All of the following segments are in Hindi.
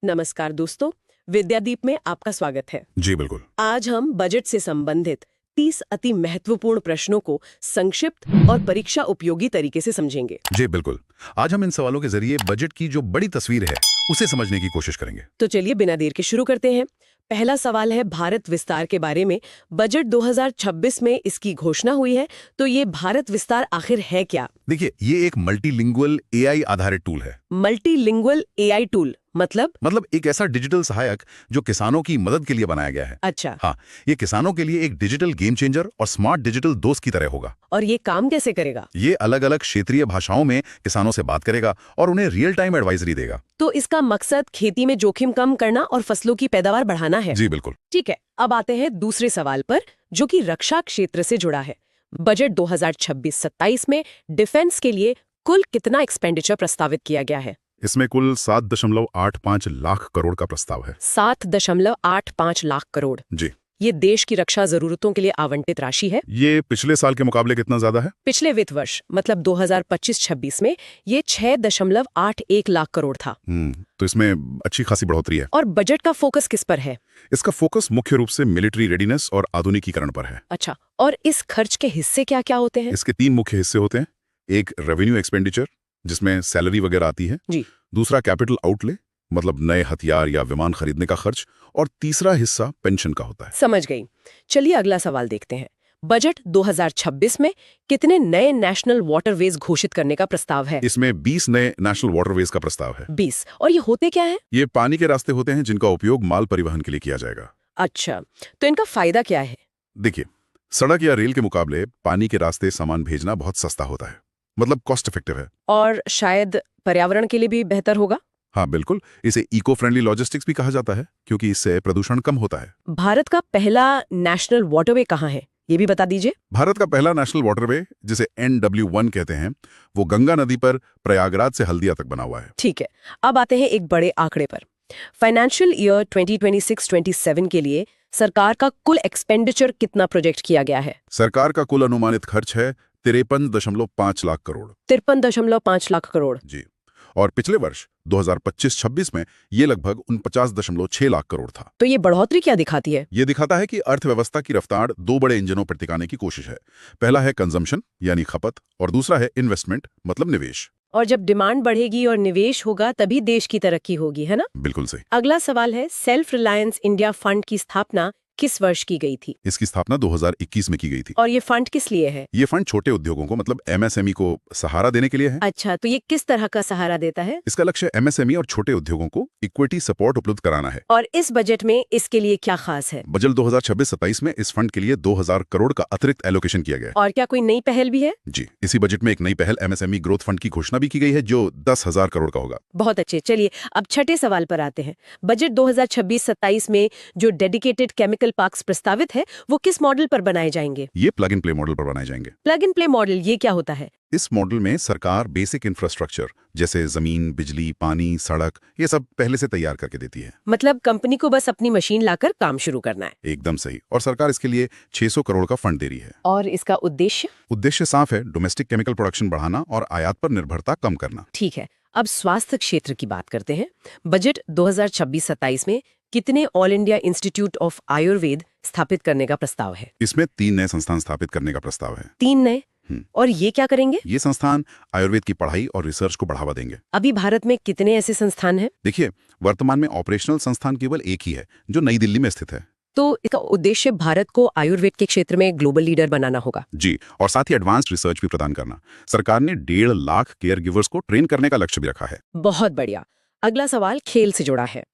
नमस्कार दोस्तों, विद्यादीप में आपका स्वागत है। जी बिल्कुल। आज हम बजट से संबंधित 30 अति महत्वपूर्ण प्रश्नों को संक्षिप्त और परीक्षा उपयोगी तरीके से समझेंगे। जी बिल्कुल। आज हम इन सवालों के जरिए बजट की जो बड़ी तस्वीर है उसे समझने की कोशिश करेंगे। तो चलिए बिना देर के शुरू करते हैं। पहला सवाल है भारत विस्तार के बारे में। बजट 2026 में इसकी घोषणा हुई है, तो ये भारत विस्तार आखिर है क्या? देखिए, ये एक मल्टीलिंगुअल एआई आधारित टूल है। मल्टीलिंगुअल एआई टूल मतलब एक ऐसा डिजिटल सहायक जो किसानों की मदद के लिए बनाया गया है। अच्छा। हाँ, ये किसानों के लिए एक डिजिटल गेम चेंजर और स्मार्ट डिजिटल दोस्त की तरह होगा। और ये काम कैसे करेगा? ये अलग अलग क्षेत्रीय भाषाओं में किसानों से बात करेगा और उन्हें रियल टाइम एडवाइजरी देगा। तो इसका मकसद खेती में जोखिम कम करना और फसलों की पैदावार बढ़ाना है। जी बिल्कुल। ठीक है, अब आते हैं दूसरे सवाल पर, जो कि रक्षा क्षेत्र से जुड़ा है। बजट 2026-27 में डिफेंस के लिए कुल कितना एक्सपेंडिचर प्रस्तावित किया गया है? इसमें कुल 7.85 लाख करोड़ का प्रस्ताव है। 7.85 लाख करोड़। जी। ये देश की रक्षा जरूरतों के लिए आवंटित राशि है। ये पिछले साल के मुकाबले कितना ज्यादा है? पिछले वित्त वर्ष मतलब 2025-26 में ये 6.81 लाख करोड़ था। तो इसमें अच्छी खासी बढ़ोतरी है। और बजट का फोकस किस पर है? इसका फोकस मुख्य रूप से मिलिट्री रेडीनेस और आधुनिकीकरण पर है। अच्छा, और इस खर्च के हिस्से क्या क्या होते हैं? इसके 3 मुख्य हिस्से होते हैं। एक रेवेन्यू एक्सपेंडिचर, जिसमें सैलरी वगैरह आती है। जी। दूसरा कैपिटल आउटले, मतलब नए हथियार या विमान खरीदने का खर्च। और तीसरा हिस्सा पेंशन का होता है। समझ गई। चलिए अगला सवाल देखते हैं। बजट 2026 में कितने नए नेशनल वाटरवेज घोषित करने का प्रस्ताव है? इसमें 20 नए नेशनल वाटरवेज का प्रस्ताव है। 20। और ये होते क्या है? ये पानी के रास्ते होते हैं जिनका उपयोग माल परिवहन के लिए किया जाएगा। अच्छा, तो इनका फायदा क्या है? देखिए, सड़क या रेल के मुकाबले पानी के रास्ते सामान भेजना बहुत सस्ता होता है, मतलब कॉस्ट इफेक्टिव है। और शायद पर्यावरण के लिए भी बेहतर होगा। हाँ बिल्कुल, इसे इको फ्रेंडली लॉजिस्टिक्स भी कहा जाता है क्योंकि इससे प्रदूषण कम होता है। भारत का पहला नेशनल वाटरवे कहाँ है, ये भी बता दीजिए। भारत का पहला नेशनल वाटरवे, जिसे NW1 कहते हैं, वो गंगा नदी पर प्रयागराज से हल्दिया तक बना हुआ है। ठीक है, अब आते हैं एक बड़े आंकड़े पर। फाइनेंशियल ईयर 2026-27 के लिए सरकार का कुल एक्सपेंडिचर कितना प्रोजेक्ट किया गया है? सरकार का कुल अनुमानित खर्च है 53.5 लाख करोड़। 53.5 लाख करोड़। जी। और पिछले वर्ष 2025-26 में ये लगभग 49.6 लाख करोड़ था। तो ये बढ़ोतरी क्या दिखाती है? ये दिखाता है कि अर्थव्यवस्था की रफ्तार 2 बड़े इंजनों पर टिकाने की कोशिश है। पहला है कंजम्पशन यानी खपत, और दूसरा है इन्वेस्टमेंट मतलब निवेश। और जब डिमांड बढ़ेगी और निवेश होगा तभी देश की तरक्की होगी, है ना? बिल्कुल सही। अगला सवाल है, सेल्फ रिलायंस इंडिया फंड की स्थापना किस वर्ष की गई थी? इसकी स्थापना 2021 में की गई थी। और ये फंड किस लिए है? ये फंड छोटे उद्योगों को, मतलब MSME को सहारा देने के लिए है। अच्छा, तो ये किस तरह का सहारा देता है? इसका लक्ष्य MSME और छोटे उद्योगों को इक्विटी सपोर्ट उपलब्ध कराना है। और इस बजट में इसके लिए क्या खास है? बजट 2026-27 में इस फंड के लिए 2000 करोड़ का अतिरिक्त एलोकेशन किया गया है। और क्या कोई नई पहल भी है? जी, इसी बजट में एक नई पहल MSME ग्रोथ फंड की घोषणा भी की गई है, जो 10,000 करोड़ का होगा। बहुत अच्छे। चलिए अब छठे सवाल पर आते हैं। बजट 2026-27 में जो डेडिकेटेड केमिकल पार्क्स प्रस्तावित है, वो किस मॉडल पर बनाए जाएंगे? ये प्लग इन प्ले मॉडल पर बनाए जाएंगे। प्लग इन प्ले मॉडल ये क्या होता है? इस मॉडल में सरकार बेसिक इंफ्रास्ट्रक्चर जैसे जमीन, बिजली, पानी, सड़क, ये सब पहले से तैयार करके देती है। मतलब कंपनी को बस अपनी मशीन लाकर काम शुरू करना है। एकदम सही। और सरकार इसके लिए 600 करोड़ का फंड दे रही है। और इसका उद्देश्य? उद्देश्य साफ है, डोमेस्टिक केमिकल प्रोडक्शन बढ़ाना और आयात पर निर्भरता कम करना। ठीक है, अब स्वास्थ्य क्षेत्र की बात करते हैं। बजट 2026-27 में कितने all India institute of Ayurveda स्थापित करने का प्रस्ताव है? इसमें 3 नए संस्थान स्थापित करने का प्रस्ताव है। 3 नए? और ये क्या करेंगे? ये संस्थान आयुर्वेद की पढ़ाई और रिसर्च को बढ़ावा देंगे। अभी भारत में कितने ऐसे संस्थान हैं? देखिए, वर्तमान में ऑपरेशनल संस्थान केवल एक ही है, जो नई दिल्ली में स्थित है। तो इसका उद्देश्य भारत को आयुर्वेद के क्षेत्र में ग्लोबल लीडर बनाना होगा। जी, और साथ ही एडवांस्ड रिसर्च भी प्रदान करना। सरकार ने 1.5 लाख केयर गिवर्स को ट्रेन करने का लक्ष्य भी रखा है। बहुत बढ़िया। अगला सवाल खेल से जुड़ा है।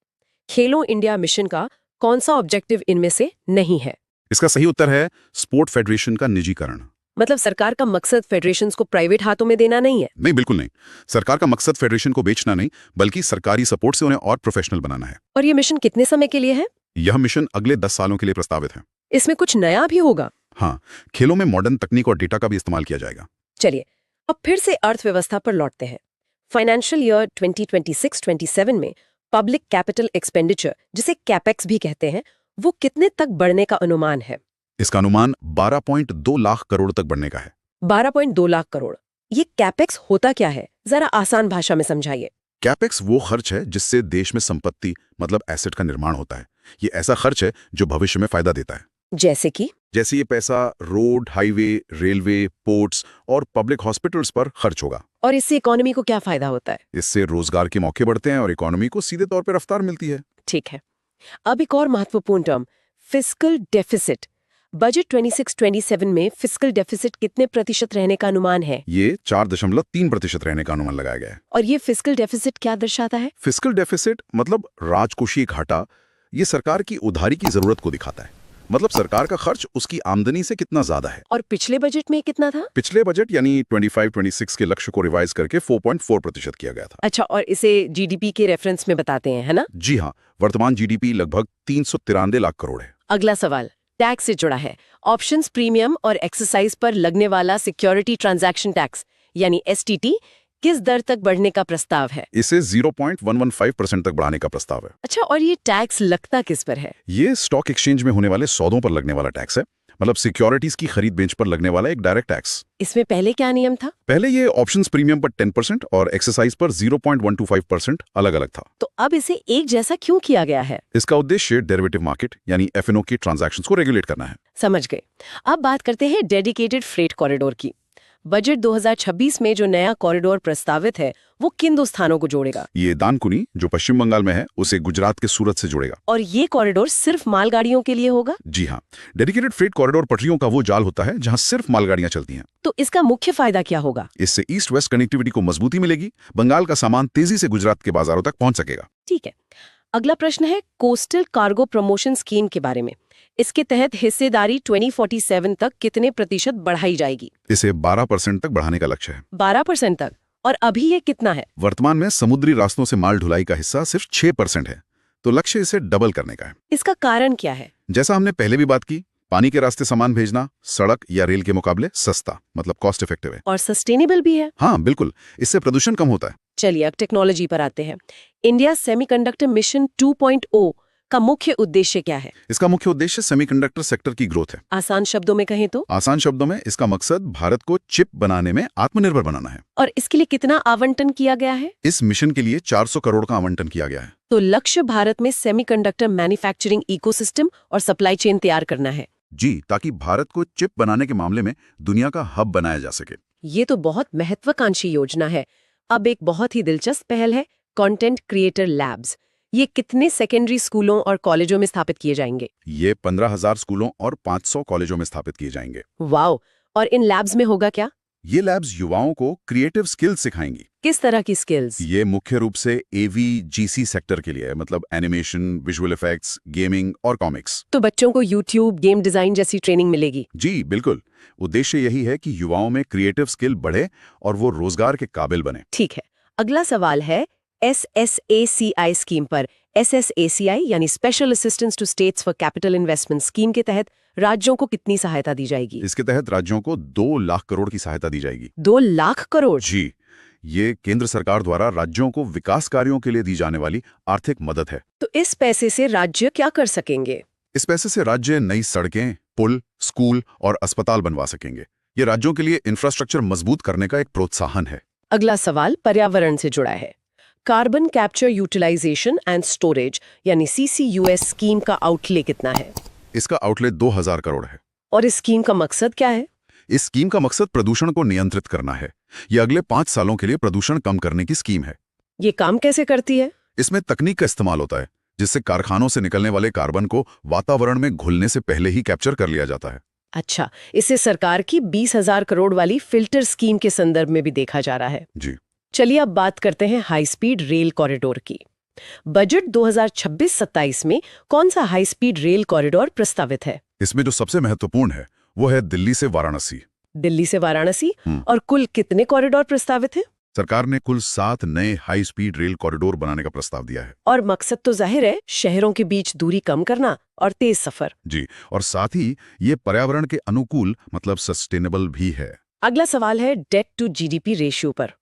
खेलो इंडिया मिशन का कौन सा ऑब्जेक्टिव इनमें से नहीं है? इसका सही उत्तर है स्पोर्ट फेडरेशन का निजीकरण। मतलब सरकार का मकसद फेडरेशंस को प्राइवेट हाथों में देना नहीं है? नहीं, बिल्कुल नहीं। सरकार का मकसद फेडरेशन को बेचना नहीं, बल्कि सरकारी सपोर्ट से उन्हें और प्रोफेशनल बनाना है। और ये मिशन कितने समय के लिए है? यह मिशन अगले 10 सालों के लिए प्रस्तावित है। इसमें कुछ नया भी होगा? हाँ, खेलों में मॉडर्न तकनीक और डेटा का भी इस्तेमाल किया जाएगा। चलिए अब फिर से अर्थव्यवस्था पर लौटते हैं। फाइनेंशियल ईयर 2026-27 में पब्लिक कैपिटल एक्सपेंडिचर, जिसे कैपेक्स भी कहते हैं, वो कितने तक बढ़ने का अनुमान है? इसका अनुमान 12.2 लाख करोड़ तक बढ़ने का है। 12.2 लाख करोड़। ये कैपेक्स होता क्या है, जरा आसान भाषा में समझाइए। कैपेक्स वो खर्च है जिससे देश में संपत्ति मतलब एसेट का निर्माण होता है। ये ऐसा खर्च है जो भविष्य में फायदा देता है। जैसे ये पैसा रोड, हाईवे, रेलवे, पोर्ट्स और पब्लिक हॉस्पिटल्स पर खर्च होगा। और इससे इकोनॉमी को क्या फायदा होता है? इससे रोजगार के मौके बढ़ते हैं और इकोनॉमी को सीधे तौर पर रफ्तार मिलती है। ठीक है। अब एक और महत्वपूर्ण टर्म, फिस्कल डेफिसिट। बजट 26-27 में फिस्कल डेफिसिट कितने प्रतिशत रहने का अनुमान है? ये 4.3% रहने का अनुमान लगाया गया है। और ये फिस्कल डेफिसिट क्या दर्शाता है? फिस्कल डेफिसिट मतलब राजकोषीय घाटा। ये सरकार की उधारी की जरूरत को दिखाता है। मतलब सरकार का खर्च उसकी आमदनी से कितना ज्यादा है। और पिछले बजट में कितना था? पिछले बजट यानी 25-26 के लक्ष्य को रिवाइज करके 4.4% किया गया था। अच्छा, और इसे जीडीपी के रेफरेंस में बताते हैं, है ना? जी हाँ, वर्तमान जीडीपी लगभग 393 लाख करोड़ है। अगला सवाल टैक्स से जुड़ा है। ऑप्शंस प्रीमियम और एक्सरसाइज पर लगने वाला सिक्योरिटी ट्रांजैक्शन टैक्स यानी एसटीटी किस दर तक बढ़ने का प्रस्ताव है? इसे 0.115% तक बढ़ाने का प्रस्ताव है। अच्छा, और ये टैक्स लगता किस पर है? ये स्टॉक एक्सचेंज में होने वाले सौदों पर लगने वाला टैक्स है। मतलब सिक्योरिटीज की खरीद बेच पर लगने वाला एक डायरेक्ट टैक्स। इसमें पहले क्या नियम था? पहले ये ऑप्शंस प्रीमियम पर 10% और एक्सरसाइज पर 0.125% अलग अलग था। तो अब इसे एक जैसा क्यों किया गया है? इसका उद्देश्य डेरिवेटिव मार्केट यानी एफएनओ की ट्रांजैक्शंस को रेगुलेट करना है। समझ गए। अब बात करते हैं डेडिकेटेड फ्रेट कॉरिडोर की। बजट 2026 में जो नया कॉरिडोर प्रस्तावित है वो किन दो स्थानों को जोड़ेगा? ये दानकुनी जो पश्चिम बंगाल में है उसे गुजरात के सूरत से जोड़ेगा। और ये कॉरिडोर सिर्फ मालगाड़ियों के लिए होगा? जी हाँ, डेडिकेटेड फ्रेट कॉरिडोर पटरियों का वो जाल होता है जहां सिर्फ मालगाड़ियां चलती हैं। तो इसका मुख्य फायदा क्या होगा? इससे ईस्ट वेस्ट कनेक्टिविटी को मजबूती मिलेगी। बंगाल का सामान तेजी से गुजरात के बाजारों तक पहुंच सकेगा। ठीक है। अगला प्रश्न है कोस्टल कार्गो प्रमोशन स्कीम के बारे में। इसके तहत हिस्सेदारी 2047 तक कितने प्रतिशत बढ़ाई जाएगी? इसे 12% तक बढ़ाने का लक्ष्य है। 12% तक? और अभी ये कितना है? वर्तमान में समुद्री रास्तों से माल ढुलाई का हिस्सा सिर्फ 6% है, तो लक्ष्य इसे डबल करने का है। इसका कारण क्या है? जैसा हमने पहले भी बात की, पानी के रास्ते सामान भेजना सड़क या रेल के मुकाबले सस्ता मतलब कॉस्ट इफेक्टिव है। और सस्टेनेबल भी है। हाँ बिल्कुल, इससे प्रदूषण कम होता है। चलिए अब टेक्नोलॉजी पर आते हैं। इंडिया सेमीकंडक्टर मिशन 2.0 का मुख्य उद्देश्य क्या है? इसका मुख्य उद्देश्य सेमीकंडक्टर सेक्टर की ग्रोथ है। आसान शब्दों में कहें तो? आसान शब्दों में इसका मकसद भारत को चिप बनाने में आत्मनिर्भर बनाना है। और इसके लिए कितना आवंटन किया गया है? इस मिशन के लिए 400 करोड़ का आवंटन किया गया है। तो लक्ष्य भारत में सेमीकंडक्टर मैन्युफैक्चरिंग इकोसिस्टम और सप्लाई चेन तैयार करना है। जी, ताकि भारत को चिप बनाने के मामले में दुनिया का हब बनाया जा सके। ये तो बहुत महत्वाकांक्षी योजना है। अब एक बहुत ही दिलचस्प पहल है कंटेंट क्रिएटर लैब्स। ये कितने सेकेंडरी स्कूलों और कॉलेजों में स्थापित किए जाएंगे? ये 15,000 स्कूलों और 500 कॉलेजों में स्थापित किए जाएंगे। वाओ! और इन लैब्स में होगा क्या? ये लैब्स युवाओं को क्रिएटिव स्किल्स सिखाएंगी। किस तरह की स्किल्स? ये मुख्य रूप से AVGC सेक्टर के लिए है, मतलब एनिमेशन, विजुअल इफेक्ट्स, गेमिंग और कॉमिक्स। तो बच्चों को यूट्यूब, गेम डिजाइन जैसी ट्रेनिंग मिलेगी? जी बिल्कुल, उद्देश्य यही है कि युवाओं में क्रिएटिव स्किल बढ़े और वो रोजगार के काबिल बने। ठीक है। अगला सवाल है SSACI स्कीम पर। SSACI यानी special assistance to states for capital investment scheme के तहत राज्यों को कितनी सहायता दी जाएगी? इसके तहत राज्यों को 2 लाख करोड़ की सहायता दी जाएगी। 2 लाख करोड़? जी, ये केंद्र सरकार द्वारा राज्यों को विकास कार्यों के लिए दी जाने वाली आर्थिक मदद है। तो इस पैसे से राज्य क्या कर सकेंगे? इस पैसे से राज्य नई सड़कें, पुल, स्कूल और अस्पताल बनवा सकेंगे। ये राज्यों के लिए इंफ्रास्ट्रक्चर मजबूत करने का एक प्रोत्साहन है। अगला सवाल पर्यावरण से जुड़ा है। Carbon capture utilisation and storage यानी CCUS स्कीम का आउटले कितना है? इसका आउटले 2000 करोड़ है। और इस स्कीम का मकसद क्या है? इस स्कीम का मकसद प्रदूषण को नियंत्रित करना है। ये अगले 5 सालों के लिए प्रदूषण कम करने की स्कीम है। ये काम कैसे करती है? इसमें तकनीक का इस्तेमाल होता है जिससे कारखानों से निकलने वाले कार्बन को वातावरण में घुलने से पहले ही कैप्चर कर लिया जाता है। अच्छा, इसे सरकार की 20,000 करोड़ वाली फिल्टर स्कीम के संदर्भ में भी देखा जा रहा है। जी, चलिए अब बात करते हैं हाई स्पीड रेल कॉरिडोर की। बजट 2026-27 में कौन सा हाई स्पीड रेल कॉरिडोर प्रस्तावित है? इसमें जो सबसे महत्वपूर्ण है वो है दिल्ली से वाराणसी। दिल्ली से वाराणसी? और कुल कितने कॉरिडोर प्रस्तावित हैं? सरकार ने कुल 7 नए हाई स्पीड रेल कॉरिडोर बनाने का प्रस्ताव दिया है। और मकसद तो जाहिर है शहरों के बीच दूरी कम करना और तेज सफर। जी, और साथ ही ये पर्यावरण के अनुकूल मतलब सस्टेनेबल भी है। अगला सवाल है डेट टू GDP रेशियो पर।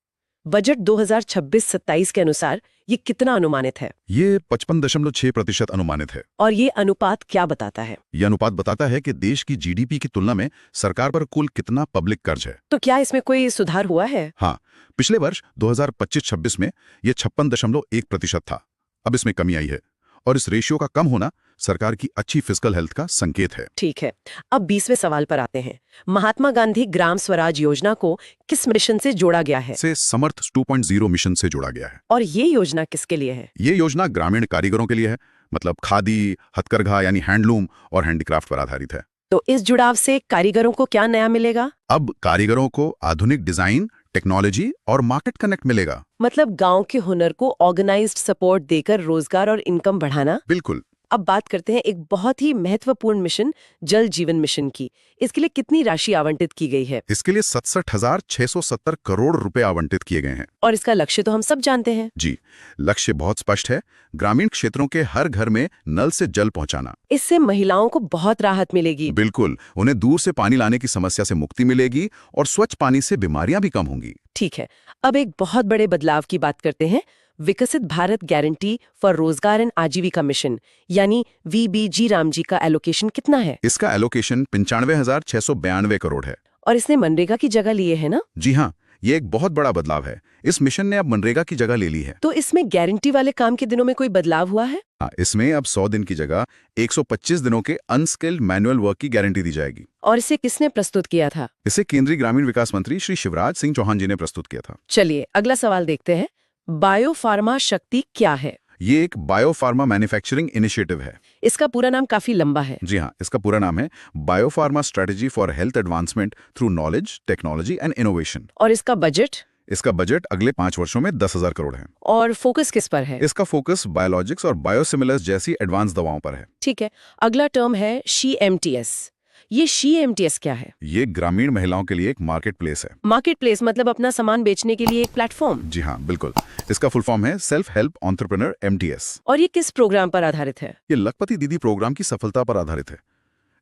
बजट 2026-27 के अनुसार ये कितना अनुमानित है? ये 55.6% अनुमानित है। और ये अनुपात क्या बताता है? यह अनुपात बताता है कि देश की जीडीपी की तुलना में सरकार पर कुल कितना पब्लिक कर्ज है। तो क्या इसमें कोई सुधार हुआ है? हाँ, पिछले वर्ष 2025-26 में यह 56.1% था। अब इसमें कमी आई है और इस रेशियो का कम होना सरकार की अच्छी फिस्कल हेल्थ का संकेत है। ठीक है, अब 20वें सवाल पर आते हैं। महात्मा गांधी ग्राम स्वराज योजना को किस मिशन से जोड़ा गया है? से समर्थ 2.0 मिशन से जोड़ा गया है। और ये योजना किसके लिए है? ये योजना ग्रामीण कारीगरों के लिए है, मतलब खादी, हथकरघा यानी हैंडलूम और हैंडीक्राफ्ट पर आधारित है। तो इस जुड़ाव से कारीगरों को क्या नया मिलेगा? अब कारीगरों को आधुनिक डिजाइन, टेक्नोलॉजी और मार्केट कनेक्ट मिलेगा। मतलब गांव के हुनर को ऑर्गेनाइज्ड सपोर्ट देकर रोजगार और इनकम बढ़ाना। बिल्कुल। अब बात करते हैं एक बहुत ही महत्वपूर्ण मिशन, जल जीवन मिशन की। इसके लिए कितनी राशि आवंटित की गई है? इसके लिए 67,670 करोड़ रुपए आवंटित किए गए हैं। और इसका लक्ष्य तो हम सब जानते हैं। जी, लक्ष्य बहुत स्पष्ट है, ग्रामीण क्षेत्रों के हर घर में नल से जल पहुंचाना। इससे महिलाओं को बहुत राहत मिलेगी। बिल्कुल, उन्हें दूर से पानी लाने की समस्या से मुक्ति मिलेगी और स्वच्छ पानी से बीमारियां भी कम होंगी। ठीक है, अब एक बहुत बड़े बदलाव की बात करते हैं। विकसित भारत गारंटी फॉर रोजगार एंड आजीविका मिशन यानी वीबीजी रामजी का एलोकेशन कितना है? इसका एलोकेशन 95,692 करोड़ है। और इसने मनरेगा की जगह लिए है ना? जी हाँ, ये एक बहुत बड़ा बदलाव है। इस मिशन ने अब मनरेगा की जगह ले ली है। तो इसमें गारंटी वाले काम के दिनों में कोई बदलाव हुआ है? हाँ, इसमें अब 100 दिन की जगह 125 दिनों के अनस्किल्ड मैनुअल वर्क की गारंटी दी जाएगी। और इसे किसने प्रस्तुत किया था? इसे केंद्रीय ग्रामीण विकास मंत्री श्री शिवराज सिंह चौहान जी ने प्रस्तुत किया था। चलिए अगला सवाल देखते हैं। बायोफार्मा शक्ति क्या है? ये एक बायोफार्मा मैन्युफैक्चरिंग इनिशिएटिव है। इसका पूरा नाम काफी लंबा है। जी हाँ, इसका पूरा नाम है biopharma strategy for health advancement through knowledge, technology and innovation. और इसका बजट? इसका बजट अगले 5 वर्षों में 10,000 करोड़ है। और फोकस किस पर है? इसका फोकस बायोलॉजिक्स और बायोसिमिलर्स जैसी एडवांस दवाओं पर है। ठीक है, अगला टर्म है CMTS। ये CMTS क्या है? ये ग्रामीण महिलाओं के लिए एक मार्केट प्लेस है। मार्केट प्लेस मतलब अपना सामान बेचने के लिए एक प्लेटफॉर्म। जी हाँ, बिल्कुल। इसका फुल फॉर्म है सेल्फ हेल्प एंटरप्रेन्योर MTS। और ये किस प्रोग्राम पर आधारित है? ये लखपति दीदी प्रोग्राम की सफलता पर आधारित है।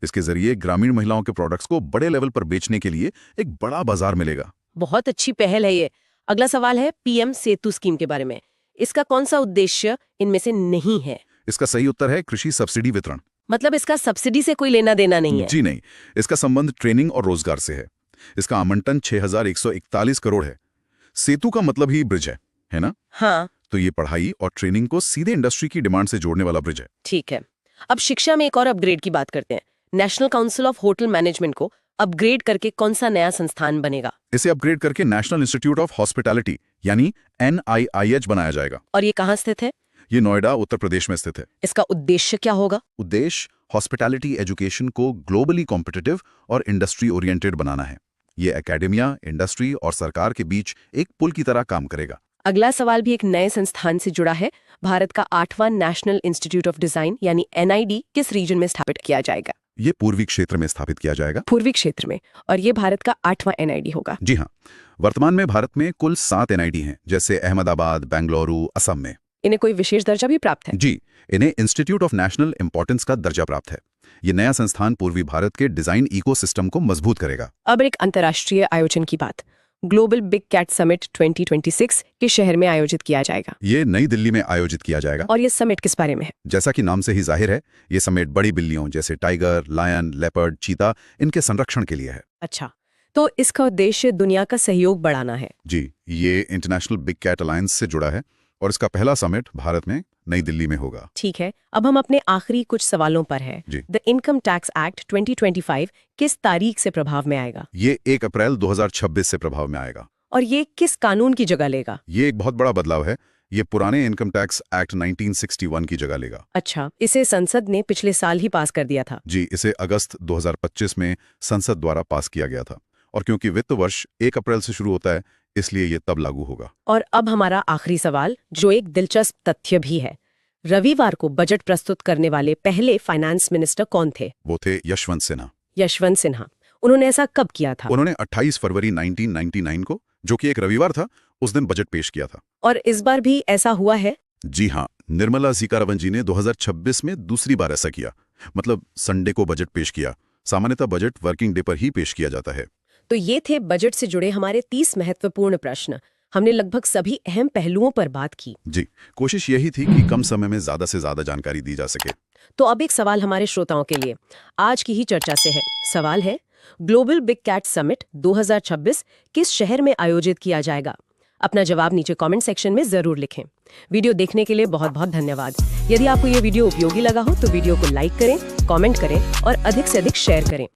इसके जरिए ग्रामीण महिलाओं के प्रोडक्ट्स को बड़े लेवल पर बेचने के लिए एक बड़ा बाजार मिलेगा। बहुत अच्छी पहल है ये। अगला सवाल है PM सेतु स्कीम के बारे में। इसका कौन सा उद्देश्य इनमें से नहीं है? इसका सही उत्तर है कृषि सब्सिडी वितरण। मतलब इसका सब्सिडी से कोई लेना देना नहीं है? जी नहीं, इसका संबंध ट्रेनिंग और रोजगार से है। इसका आवंटन 6,141 करोड़ है। सेतु का मतलब ही ब्रिज है ना? हाँ। तो ये पढ़ाई और ट्रेनिंग को सीधे इंडस्ट्री की डिमांड से जोड़ने वाला ब्रिज है। ठीक है, अब शिक्षा में एक और अपग्रेड की बात करते हैं। National council of hotel management को अपग्रेड करके कौन सा नया संस्थान बनेगा? इसे अपग्रेड करके नेशनल इंस्टीट्यूट ऑफ हॉस्पिटैलिटी यानी NIIH बनाया जाएगा। और ये कहाँ स्थित है? ये नोएडा, उत्तर प्रदेश में स्थित है। इसका उद्देश्य क्या होगा? उद्देश्य हॉस्पिटैलिटी एजुकेशन को ग्लोबली कॉम्पिटिटिव और इंडस्ट्री ओरिएंटेड बनाना है। ये एकेडमिया, इंडस्ट्री और सरकार के बीच एक पुल की तरह काम करेगा। अगला सवाल भी एक नए संस्थान से जुड़ा है। भारत का 8वां नेशनल इंस्टीट्यूट ऑफ डिजाइन यानी NID किस रीजन में स्थापित किया जाएगा? ये पूर्वी क्षेत्र में स्थापित किया जाएगा। पूर्वी क्षेत्र में, और ये भारत का 8वां NID होगा। जी हाँ, वर्तमान में भारत में कुल 7 NID हैं, जैसे अहमदाबाद, बेंगलुरु, असम में। इन्हें कोई विशेष दर्जा भी प्राप्त है? जी, इन्हें इंस्टीट्यूट ऑफ नेशनल इंपॉर्टेंस का दर्जा प्राप्त है। ये नया संस्थान पूर्वी भारत के डिजाइन इकोसिस्टम को मजबूत करेगा। अब एक अंतर्राष्ट्रीय आयोजन की बात। ग्लोबल बिग कैट समिट 2026 के शहर में आयोजित किया जाएगा। ये नई दिल्ली में आयोजित किया जाएगा। और ये समिट किस बारे में है? जैसा कि नाम से ही जाहिर है, ये समिट बड़ी बिल्लियों जैसे टाइगर, लायन, लेपर्ड, चीता इनके संरक्षण के लिए है। अच्छा, तो इसका उद्देश्य दुनिया का सहयोग बढ़ाना है। जी, ये इंटरनेशनल बिग कैट अलायंस से जुड़ा है और इसका पहला समिट भारत में नई दिल्ली में होगा। ठीक है, अब हम अपने आखिरी कुछ सवालों पर है। जी। द इनकम टैक्स एक्ट 2025 किस तारीख से प्रभाव में आएगा? ये 1 अप्रैल 2026 से प्रभाव में आएगा। और ये किस कानून की जगह लेगा? ये एक बहुत बड़ा बदलाव है। ये पुराने इनकम टैक्स एक्ट 1961 की जगह लेगा। अच्छा, इसे संसद ने पिछले साल ही पास कर दिया था। जी, इसे अगस्त 2025 में संसद द्वारा पास किया गया था और क्योंकि वित्त वर्ष 1 अप्रैल से शुरू होता है, इसलिए ये तब लागू होगा। और अब हमारा आखिरी सवाल, जो एक दिलचस्प तथ्य भी है। रविवार को बजट प्रस्तुत करने वाले पहले फाइनेंस मिनिस्टर कौन थे? वो थे यशवंत सिन्हा। यशवंत सिन्हा। उन्होंने ऐसा कब किया था? उन्होंने 28 फरवरी 1999 को, जो कि एक रविवार था, उस दिन बजट पेश किया था। और इस बार भी ऐसा हुआ है? जी हाँ, निर्मला सीतारमण जी ने 2026 में दूसरी बार ऐसा किया, मतलब संडे को बजट पेश किया। सामान्यतः बजट वर्किंग डे पर ही पेश किया जाता है। तो ये थे बजट से जुड़े हमारे 30 महत्वपूर्ण प्रश्न। हमने लगभग सभी अहम पहलुओं पर बात की। जी, कोशिश यही थी कि कम समय में ज़्यादा से ज़्यादा जानकारी दी जा सके। तो अब एक सवाल हमारे श्रोताओं के लिए आज की ही चर्चा से है। सवाल है, ग्लोबल बिग कैट समिट 2026 किस शहर में आयोजित किया जाएगा? अपना जवाब नीचे कमेंट सेक्शन में जरूर लिखें। वीडियो देखने के लिए बहुत बहुत धन्यवाद। यदि आपको ये वीडियो उपयोगी लगा हो तो वीडियो को लाइक करें, कमेंट करें और अधिक से अधिक शेयर करें।